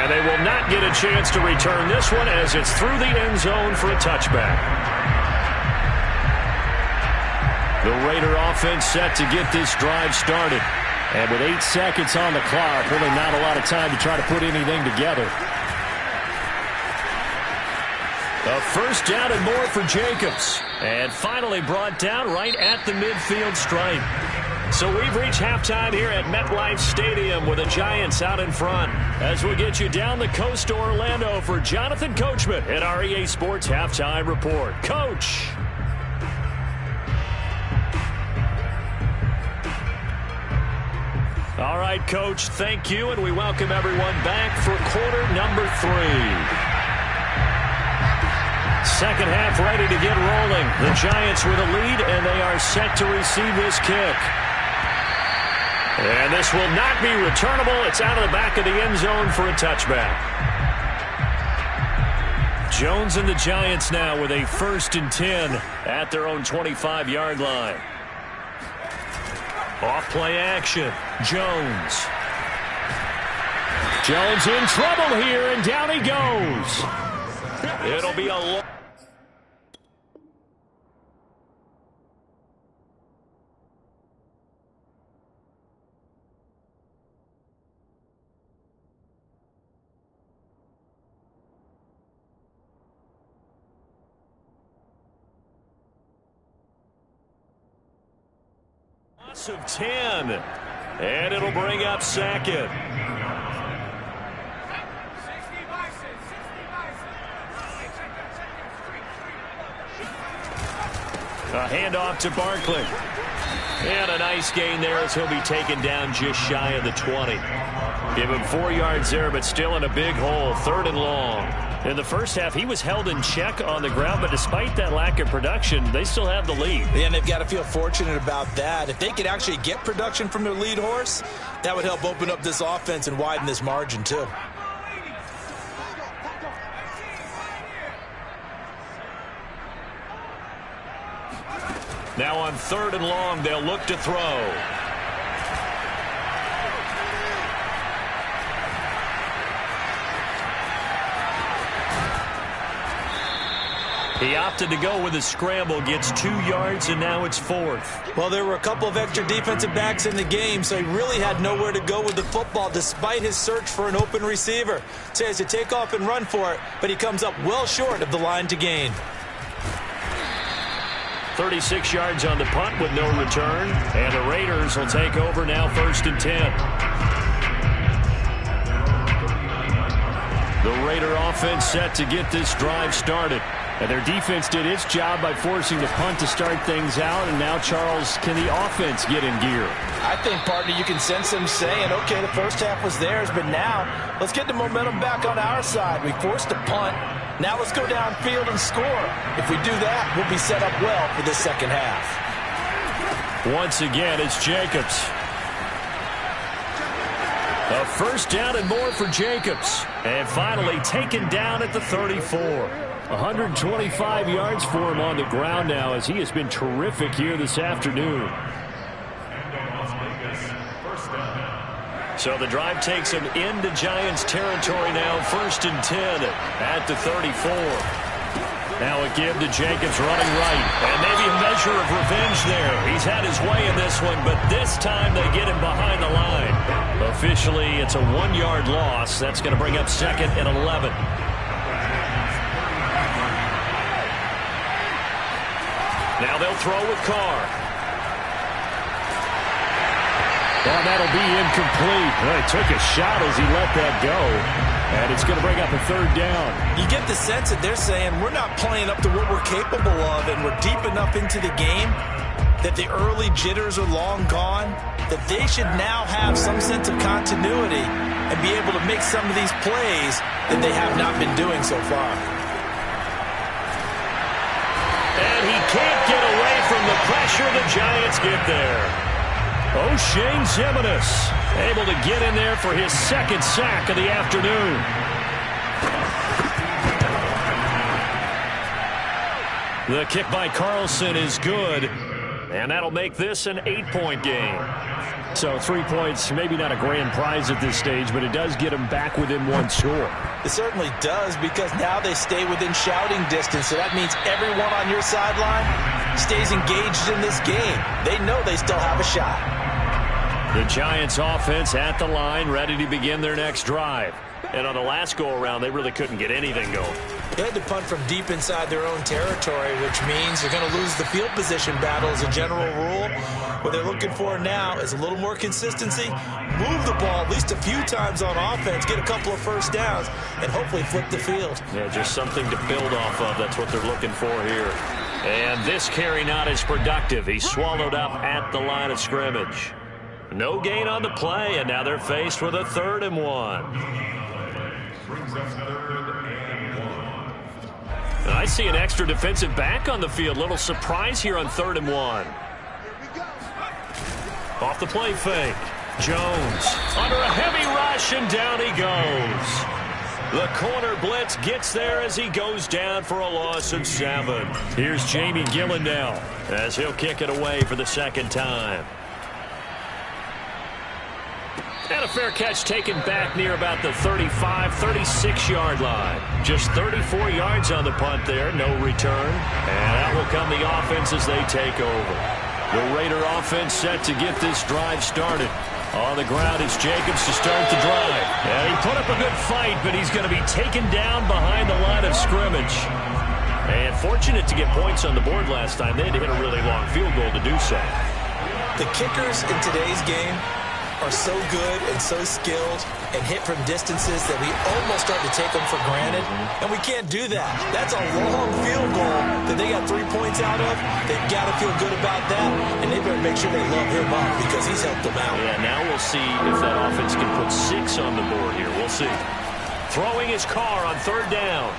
And they will not get a chance to return this one as it's through the end zone for a touchback. The Raider offense set to get this drive started. And with 8 seconds on the clock, really not a lot of time to try to put anything together. A first down and more for Jacobs. And finally brought down right at the midfield stripe. So we've reached halftime here at MetLife Stadium with the Giants out in front. As we get you down the coast to Orlando for Jonathan Coachman at our EA Sports Halftime Report. Coach. All right, Coach, thank you, and we welcome everyone back for quarter number 3. Second half ready to get rolling. The Giants with a lead, and they are set to receive this kick. And this will not be returnable. It's out of the back of the end zone for a touchback. Jones and the Giants now with a 1st and 10 at their own 25-yard line. Off play action. Jones. Jones in trouble here, and down he goes. It'll be a long... of 10, and it'll bring up 2nd. A handoff to Barkley, and a nice gain there as he'll be taken down just shy of the 20. Give him 4 yards there, but still in a big hole. 3rd and long. In the first half, he was held in check on the ground, but despite that lack of production, they still have the lead. And they've got to feel fortunate about that. If they could actually get production from their lead horse, that would help open up this offense and widen this margin too. Now on 3rd and long, they'll look to throw. He opted to go with a scramble, gets 2 yards, and now it's 4th. Well, there were a couple of extra defensive backs in the game, so he really had nowhere to go with the football despite his search for an open receiver. So he has to take off and run for it, but he comes up well short of the line to gain. 36 yards on the punt with no return, and the Raiders will take over now 1st and 10. The Raider offense set to get this drive started. And their defense did its job by forcing the punt to start things out. And now, Charles, can the offense get in gear? I think, partner, you can sense them saying, okay, the first half was theirs, but now let's get the momentum back on our side. We forced a punt. Now let's go downfield and score. If we do that, we'll be set up well for this second half. Once again, it's Jacobs. A first down and more for Jacobs. And finally taken down at the 34. 125 yards for him on the ground now as he has been terrific here this afternoon. So the drive takes him into Giants territory now. 1st and 10 at the 34. Now a give to Jacobs running right. And maybe a measure of revenge there. He's had his way in this one, but this time they get him behind the line. Officially, it's a 1-yard loss. That's going to bring up 2nd and 11. Now they'll throw with Carr. Oh, that'll be incomplete. Well, he took a shot as he let that go. And it's going to bring up a 3rd down. You get the sense that they're saying we're not playing up to what we're capable of, and we're deep enough into the game that the early jitters are long gone, that they should now have some sense of continuity and be able to make some of these plays that they have not been doing so far. And he can't get away from the pressure. The Giants get there. O'Shane Ximines able to get in there for his 2nd sack of the afternoon. The kick by Carlson is good, and that'll make this an 8-point game. So 3 points, maybe not a grand prize at this stage, but it does get them back within one score. It certainly does, because now they stay within shouting distance. So that means everyone on your sideline stays engaged in this game. They know they still have a shot. The Giants offense at the line, ready to begin their next drive. And on the last go-around, they really couldn't get anything going. They had to punt from deep inside their own territory, which means they're going to lose the field position battle as a general rule. What they're looking for now is a little more consistency, move the ball at least a few times on offense, get a couple of first downs, and hopefully flip the field. Yeah, just something to build off of. That's what they're looking for here. And this carry not as productive. He's swallowed up at the line of scrimmage. No gain on the play, and now they're faced with a 3rd and 1. And I see an extra defensive back on the field. Little surprise here on 3rd and 1. Off the play fake. Jones under a heavy rush, and down he goes. The corner blitz gets there as he goes down for a loss of 7. Here's Jamie Gillen now as he'll kick it away for the second time. And a fair catch taken back near about the 35, 36-yard line. Just 34 yards on the punt there, no return. And out will come the offense as they take over. The Raider offense set to get this drive started. On the ground, it's Jacobs to start the drive. And he put up a good fight, but he's going to be taken down behind the line of scrimmage. And fortunate to get points on the board last time. They had to hit a really long field goal to do so. The kickers in today's game are so good and so skilled and hit from distances that we almost start to take them for granted, and we can't do that. That's a long field goal that they got 3 points out of. They've got to feel good about that, and they better make sure they love him up because he's helped them out. Yeah, now we'll see if that offense can put 6 on the board here. We'll see. Throwing his car on 3rd down.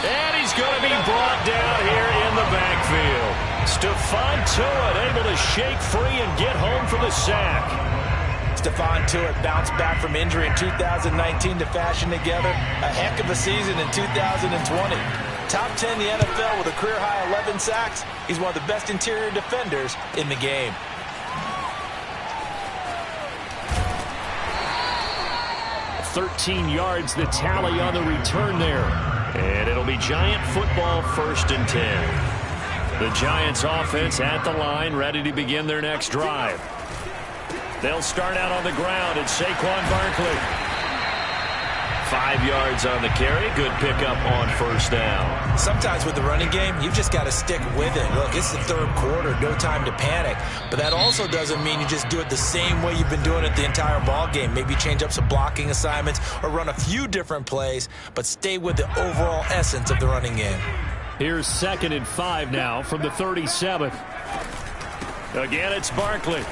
And he's going to be brought down here in the backfield. Stephon Tuitt able to shake free and get home for the sack. Stephon Tuitt bounced back from injury in 2019 to fashion together a heck of a season in 2020. Top 10 in the NFL with a career-high 11 sacks. He's one of the best interior defenders in the game. $13 yards the tally on the return there. And it'll be Giant football, 1st and 10. The Giants offense at the line, ready to begin their next drive. They'll start out on the ground. It's Saquon Barkley. 5 yards on the carry. Good pickup on 1st down. Sometimes with the running game, you've just got to stick with it. Look, it's the 3rd quarter. No time to panic. But that also doesn't mean you just do it the same way you've been doing it the entire ball game. Maybe change up some blocking assignments or run a few different plays, but stay with the overall essence of the running game. Here's 2nd and 5 now from the 37. Again, it's Barkley.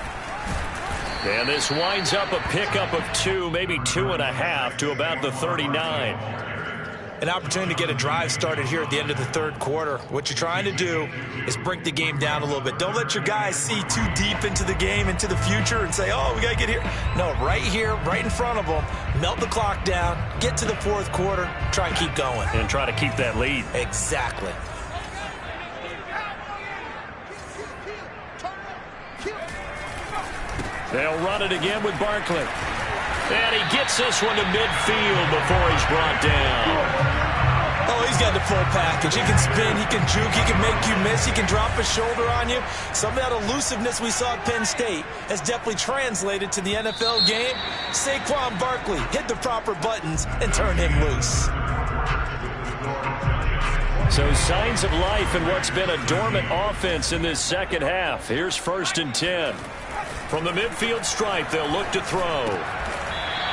And this winds up a pickup of 2, maybe 2.5 to about the 39. An opportunity to get a drive started here at the end of the 3rd quarter. What you're trying to do is break the game down a little bit. Don't let your guys see too deep into the game, into the future, and say, oh, we got to get here. No, right here, right in front of them, melt the clock down, get to the 4th quarter, try and keep going. And try to keep that lead. Exactly. They'll run it again with Barkley. And he gets this one to midfield before he's brought down. Oh, he's got the full package. He can spin, he can juke, he can make you miss, he can drop a shoulder on you. Some of that elusiveness we saw at Penn State has definitely translated to the NFL game. Saquon Barkley hit the proper buttons and turn him loose. So signs of life in what's been a dormant offense in this second half. Here's 1st and 10. From the midfield stripe, they'll look to throw.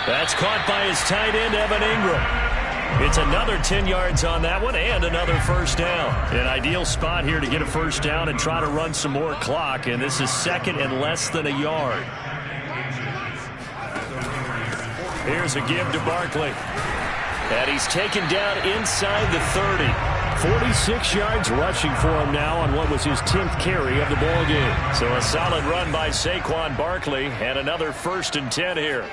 That's caught by his tight end, Evan Ingram. It's another 10 yards on that one and another 1st down. An ideal spot here to get a 1st down and try to run some more clock, and this is 2nd and less than a yard. Here's a give to Barkley. And he's taken down inside the 30. 46 yards rushing for him now on what was his 10th carry of the ball game. So a solid run by Saquon Barkley and another 1st and 10 here.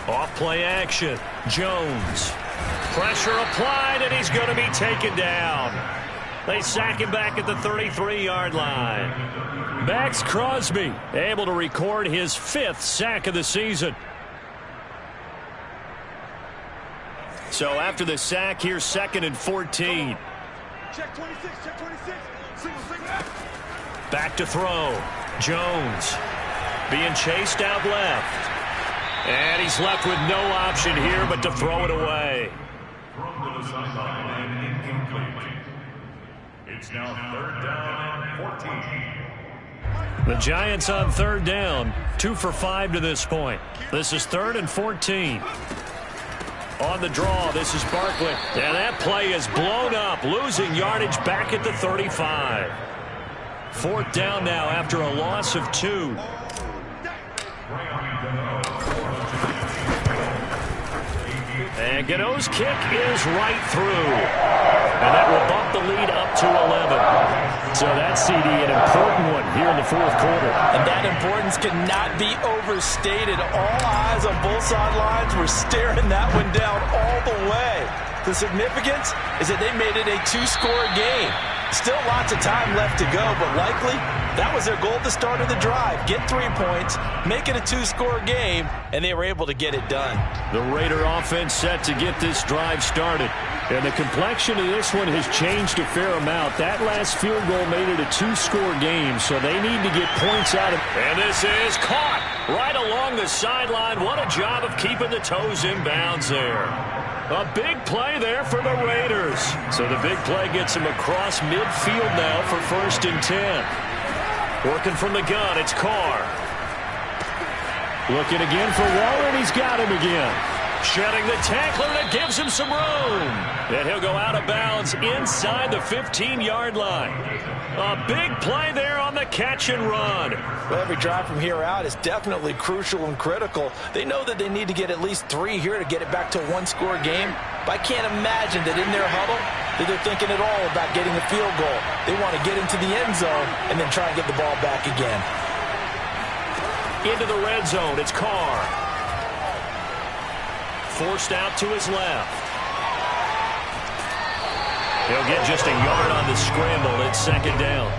Off play action. Jones. Pressure applied, and he's going to be taken down. They sack him back at the 33-yard line. Max Crosby able to record his 5th sack of the season. So after the sack, here's 2nd and 14. Check 26, check 26. Single. Back to throw. Jones being chased out left. And he's left with no option here but to throw it away. Thrown to the sideline and incomplete. It's now 3rd down and 14. The Giants on 3rd down. 2 for 5 to this point. This is 3rd and 14. On the draw, this is Barkley. And that play is blown up, losing yardage back at the 35. 4th down now after a loss of 2. And Gano's kick is right through. And that will bump the lead up to 11. So that CD, an important one here in the 4th quarter. And that importance cannot be overstated. All eyes on both sidelines were staring that one down all the way. The significance is that they made it a 2-score game. Still lots of time left to go, but likely that was their goal at the start of the drive. Get 3 points, make it a 2-score game, and they were able to get it done. The Raider offense set to get this drive started. And the complexion of this one has changed a fair amount. That last field goal made it a 2-score game, so they need to get points out of it. And this is caught right along the sideline. What a job of keeping the toes in bounds there. A big play there for the Raiders. So the big play gets him across midfield now for 1st and 10. Working from the gun, it's Carr. Looking again for Waller, and he's got him again. Shedding the tackler that gives him some room. And he'll go out of bounds inside the 15-yard line. A big play there on the catch and run. Well, every drive from here out is definitely crucial and critical. They know that they need to get at least 3 here to get it back to a 1-score game. But I can't imagine that in their huddle that they're thinking at all about getting a field goal. They want to get into the end zone and then try and get the ball back again. Into the red zone, it's Carr. Forced out to his left. He'll get just a yard on the scramble. It's 2nd down.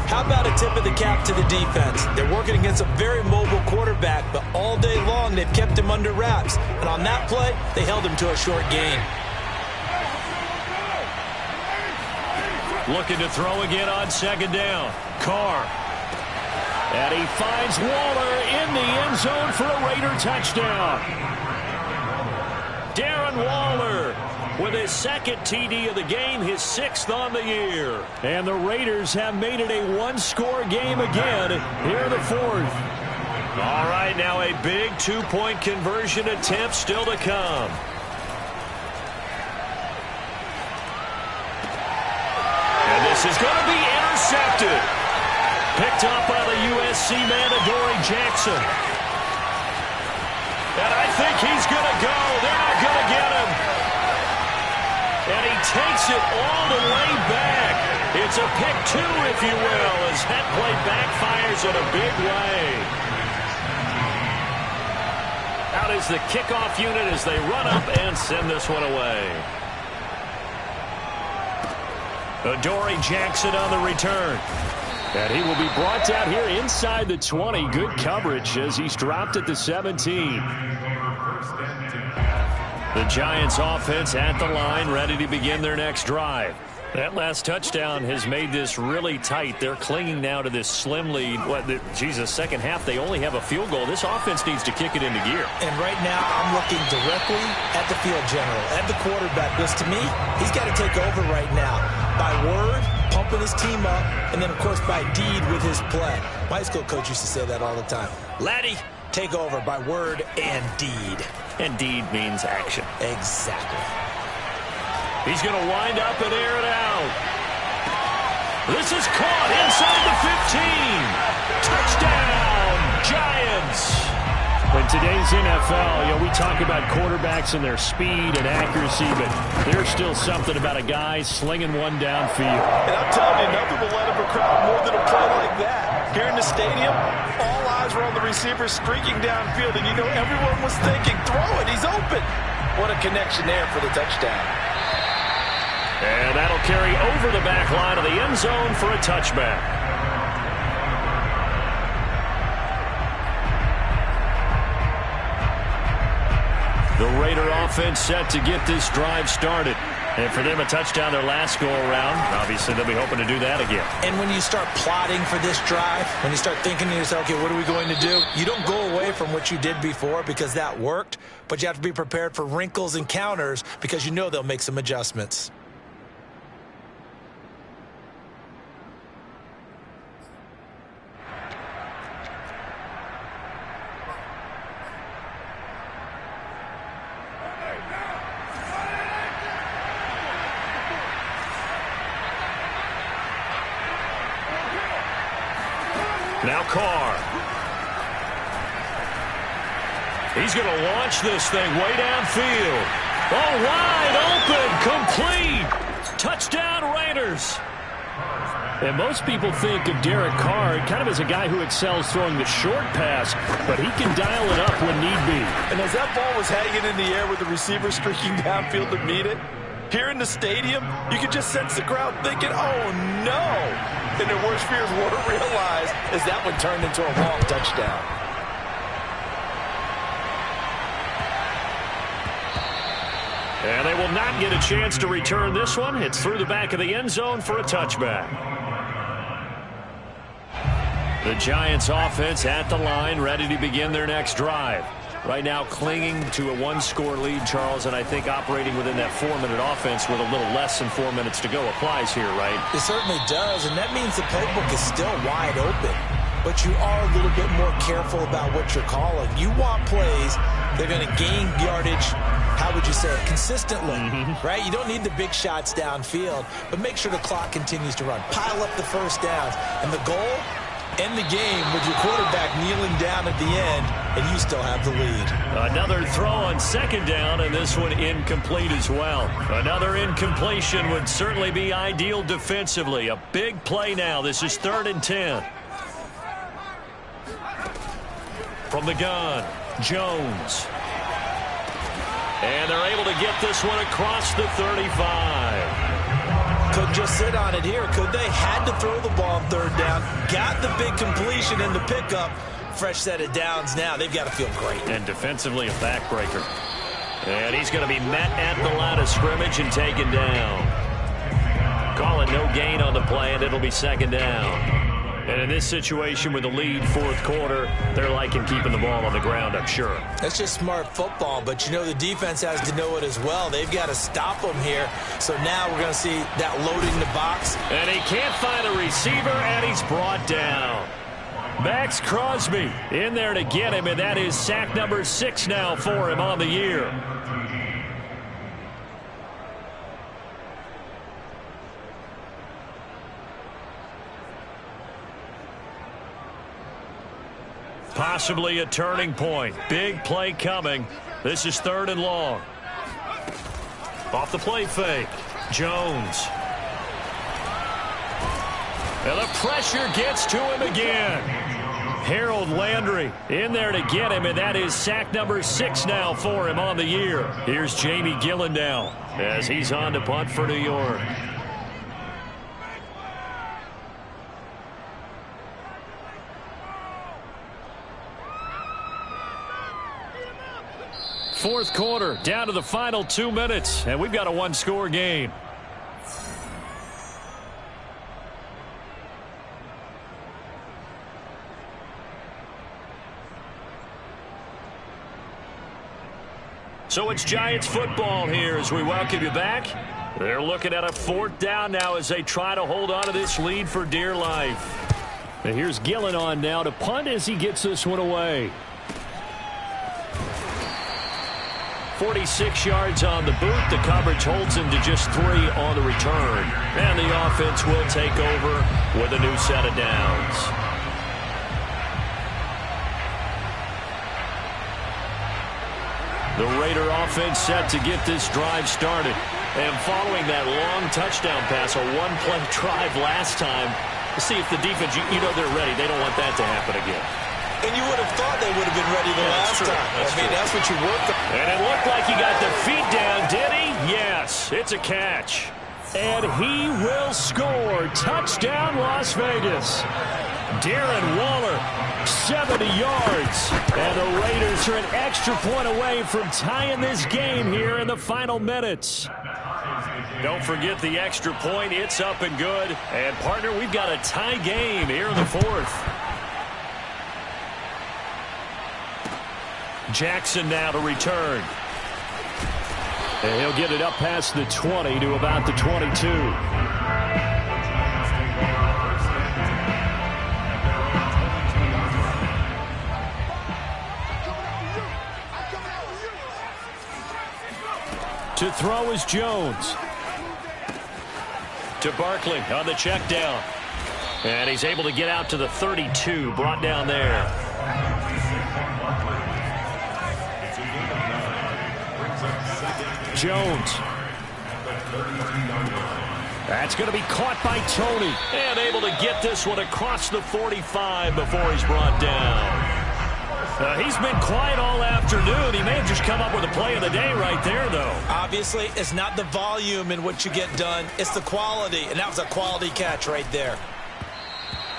How about a tip of the cap to the defense? They're working against a very mobile quarterback, but all day long they've kept him under wraps. And on that play, they held him to a short gain. Looking to throw again on 2nd down. Carr. And he finds Waller in the end zone for a Raider touchdown. Darren Waller with his 2nd TD of the game, his 6th on the year. And the Raiders have made it a 1-score game again here in the 4th. All right, now a big 2-point conversion attempt still to come. And this is going to be intercepted. Picked up by the USC man, Adoree Jackson. And I think he's going to go. They're not going to get him. And he takes it all the way back. It's a pick 2, if you will, as that play backfires in a big way. Out is the kickoff unit as they run up and send this one away. Adoree Jackson on the return. And he will be brought down here inside the 20. Good coverage as he's dropped at the 17. The Giants offense at the line, ready to begin their next drive. That last touchdown has made this really tight. They're clinging now to this slim lead. Second half, they only have a field goal. This offense needs to kick it into gear. And right now, I'm looking directly at the field general, at the quarterback. Because to me, he's got to take over right now. By word, pumping his team up, and then, of course, by deed with his play. My high school coach used to say that all the time. Laddie, take over by word and deed. And deed means action. Exactly. He's going to wind up and air it out. This is caught inside the 15. Touchdown, Giants. In today's NFL, we talk about quarterbacks and their speed and accuracy, but there's still something about a guy slinging one downfield. And I'm telling you, nothing will let up a crowd more than a play like that. Here in the stadium, all eyes were on the receiver streaking downfield, and everyone was thinking, throw it, he's open. What a connection there for the touchdown. And that'll carry over the back line of the end zone for a touchback. The Raider offense set to get this drive started. And for them, a touchdown their last go-around. Obviously, they'll be hoping to do that again. And when you start plotting for this drive, when you start thinking to yourself, okay, what are we going to do? You don't go away from what you did before because that worked, but you have to be prepared for wrinkles and counters because you know they'll make some adjustments. Now Carr. He's going to launch this thing way downfield. Oh, wide open, complete. Touchdown, Raiders. And most people think of Derek Carr kind of as a guy who excels throwing the short pass, but he can dial it up when need be. And as that ball was hanging in the air with the receiver streaking downfield to meet it, here in the stadium, you could just sense the crowd thinking, oh, no. And their worst fears weren't realized as that one turned into a long touchdown. And they will not get a chance to return this one. It's through the back of the end zone for a touchback. The Giants offense at the line, ready to begin their next drive. Right now clinging to a one-score lead, Charles, and I think operating within that 4-minute offense with a little less than 4 minutes to go applies here, right? It certainly does, and that means the playbook is still wide open. But you are a little bit more careful about what you're calling. You want plays that are going to gain yardage, how would you say it, consistently, right? You don't need the big shots downfield, but make sure the clock continues to run. Pile up the first downs, and the goal, end the game with your quarterback kneeling down at the end, and you still have the lead. Another throw on second down, and this one incomplete as well. Another incompletion would certainly be ideal defensively. A big play now. This is 3rd and 10. From the gun, Jones. And they're able to get this one across the 35. Couldn't just sit on it here, could they? Had to throw the ball on 3rd down. Got the big completion in the pickup. Fresh set of downs now. They've got to feel great. And defensively, a backbreaker. And he's going to be met at the line of scrimmage and taken down. Calling no gain on the play, and it'll be 2nd down. And in this situation with the lead 4th quarter, they're liking keeping the ball on the ground, I'm sure. That's just smart football, but you know the defense has to know it as well. They've got to stop them here. So now we're going to see that loading the box. And he can't find a receiver, and he's brought down. Max Crosby in there to get him, and that is sack number 6 now for him on the year. Possibly a turning point. Big play coming. This is 3rd and long. Off the play fake. Jones. And the pressure gets to him again. Harold Landry in there to get him, and that is sack number 6 now for him on the year. Here's Jamie Gillen now as he's on to punt for New York. Fourth quarter, down to the final 2 minutes, and we've got a one-score game. So it's Giants football here as we welcome you back. They're looking at a 4th down now as they try to hold on to this lead for dear life. And here's Gillen on now to punt as he gets this one away. 46 yards on the boot. The coverage holds him to just 3 on the return. And the offense will take over with a new set of downs. The Raider offense set to get this drive started. And following that long touchdown pass, a one-play drive last time, let's see if the defense, you know they're ready. They don't want that to happen again. And you would have thought they would have been ready the last time. That's what you worked on. And it looked like he got the feet down, did he? Yes, it's a catch. And he will score. Touchdown, Las Vegas. Darren Waller, 70 yards. And the Raiders are an extra point away from tying this game here in the final minutes. Don't forget the extra point. It's up and good. And, partner, we've got a tie game here in the fourth. Jackson now to return. And he'll get it up past the 20 to about the 22. To throw is Jones. To Barkley on the check down. And he's able to get out to the 32, brought down there. Jones. That's going to be caught by Tony. And able to get this one across the 45 before he's brought down. He's been quiet all afternoon. He may have just come up with a play of the day right there, though. Obviously, it's not the volume in what you get done. It's the quality, and that was a quality catch right there.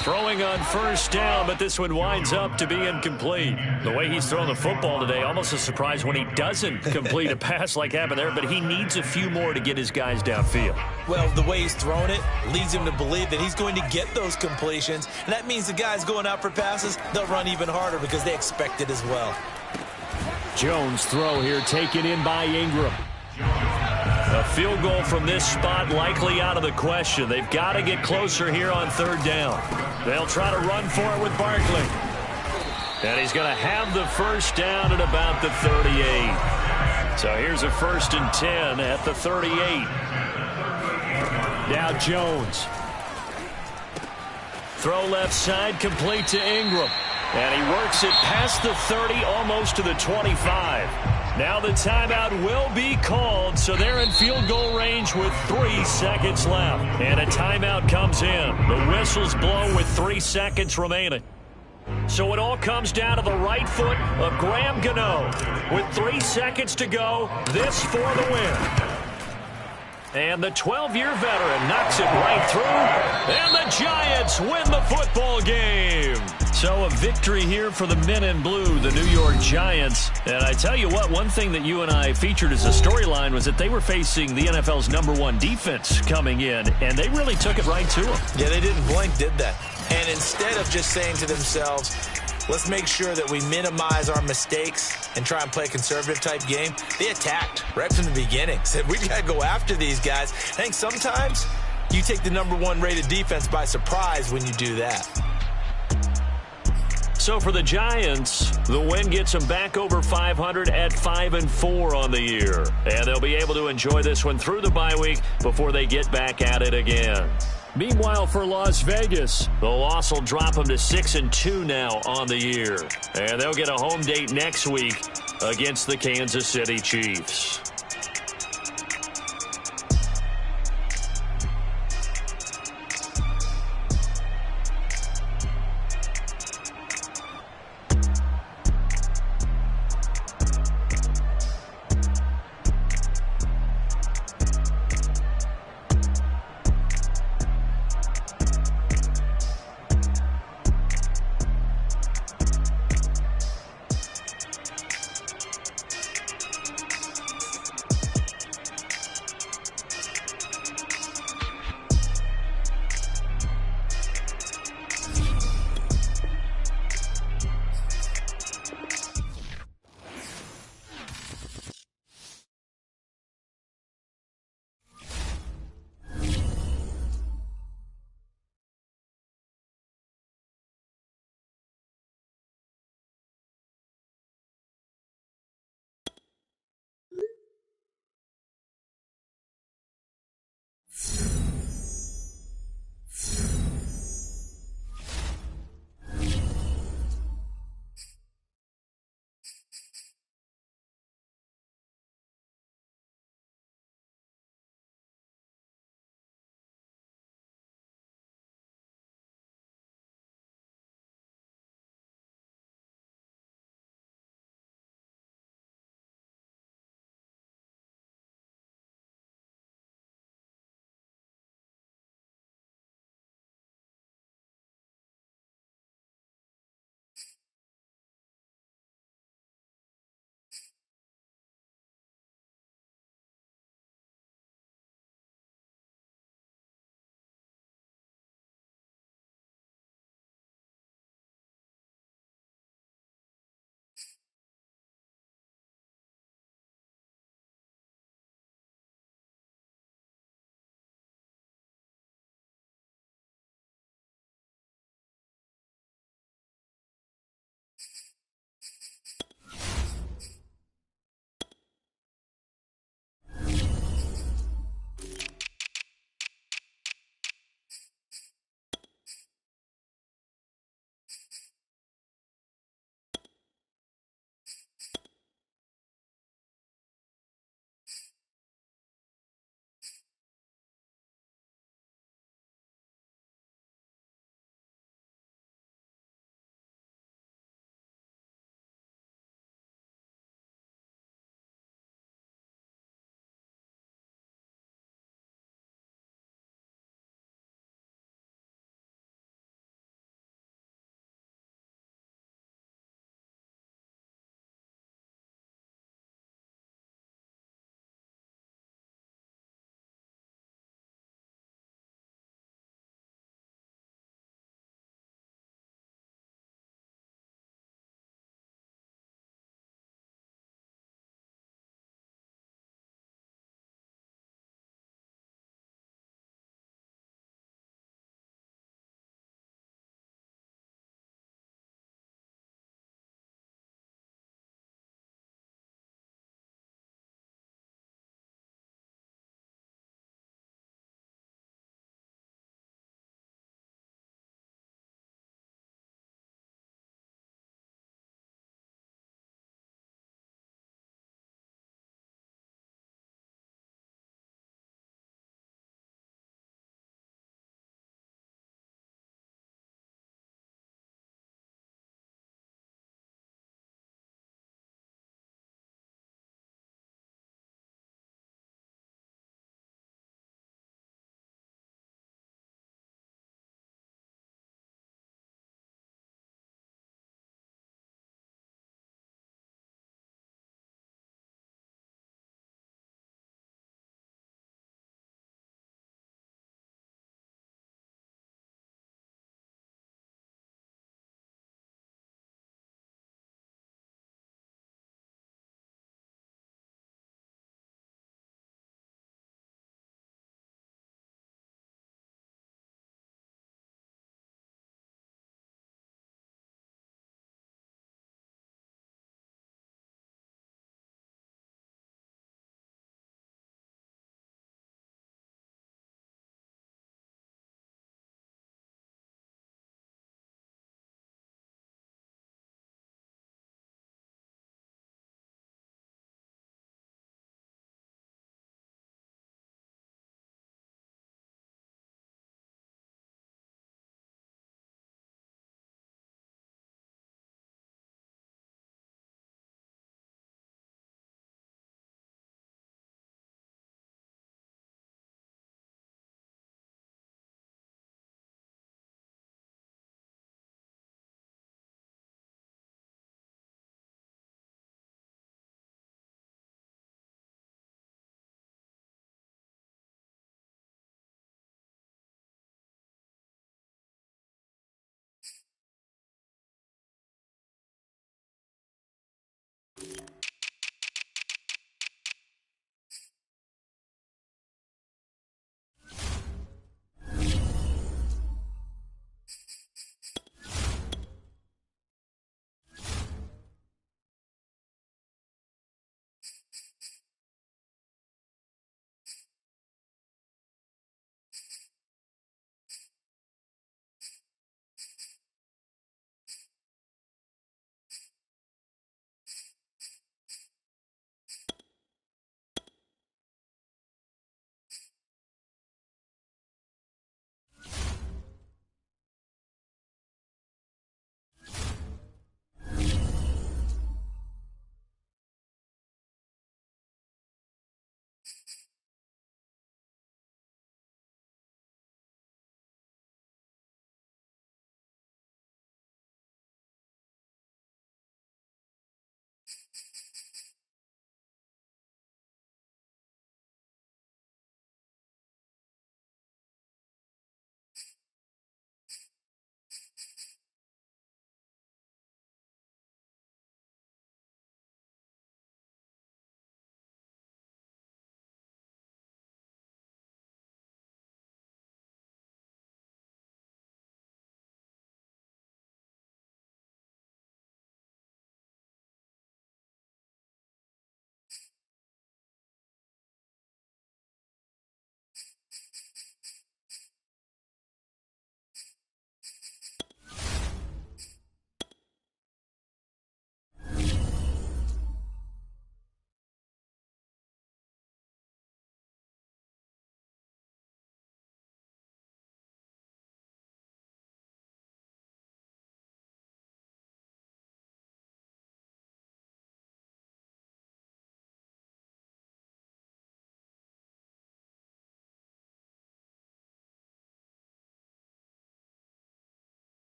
Throwing on first down, but this one winds up to be incomplete. The way he's thrown the football today, almost a surprise when he doesn't complete a pass like happened there, but he needs a few more to get his guys downfield. Well, the way he's thrown it leads him to believe that he's going to get those completions, and that means the guys going out for passes, they'll run even harder because they expect it as well. Jones' throw here taken in by Ingram. A field goal from this spot likely out of the question. They've got to get closer here on third down. They'll try to run for it with Barkley. And he's going to have the first down at about the 38. So here's a 1st and 10 at the 38. Now Jones. Throw left side, complete to Ingram. And he works it past the 30, almost to the 25. Now the timeout will be called, so they're in field goal range with 3 seconds left. And a timeout comes in. The whistle's blown with 3 seconds remaining. So it all comes down to the right foot of Graham Gano. With 3 seconds to go, this for the win. And the 12-year veteran knocks it right through. And the Giants win the football game. So a victory here for the men in blue, the New York Giants. And I tell you what, one thing that you and I featured as a storyline was that they were facing the NFL's #1 defense coming in, and they really took it right to them. Yeah, they didn't blink, did they? And instead of just saying to themselves, let's make sure that we minimize our mistakes and try and play a conservative-type game, they attacked right from the beginning. Said, we got to go after these guys. I think sometimes you take the #1 rated defense by surprise when you do that. So for the Giants, the win gets them back over 500 at 5-4 on the year. And they'll be able to enjoy this one through the bye week before they get back at it again. Meanwhile, for Las Vegas, the loss will drop them to 6-2 now on the year. And they'll get a home date next week against the Kansas City Chiefs.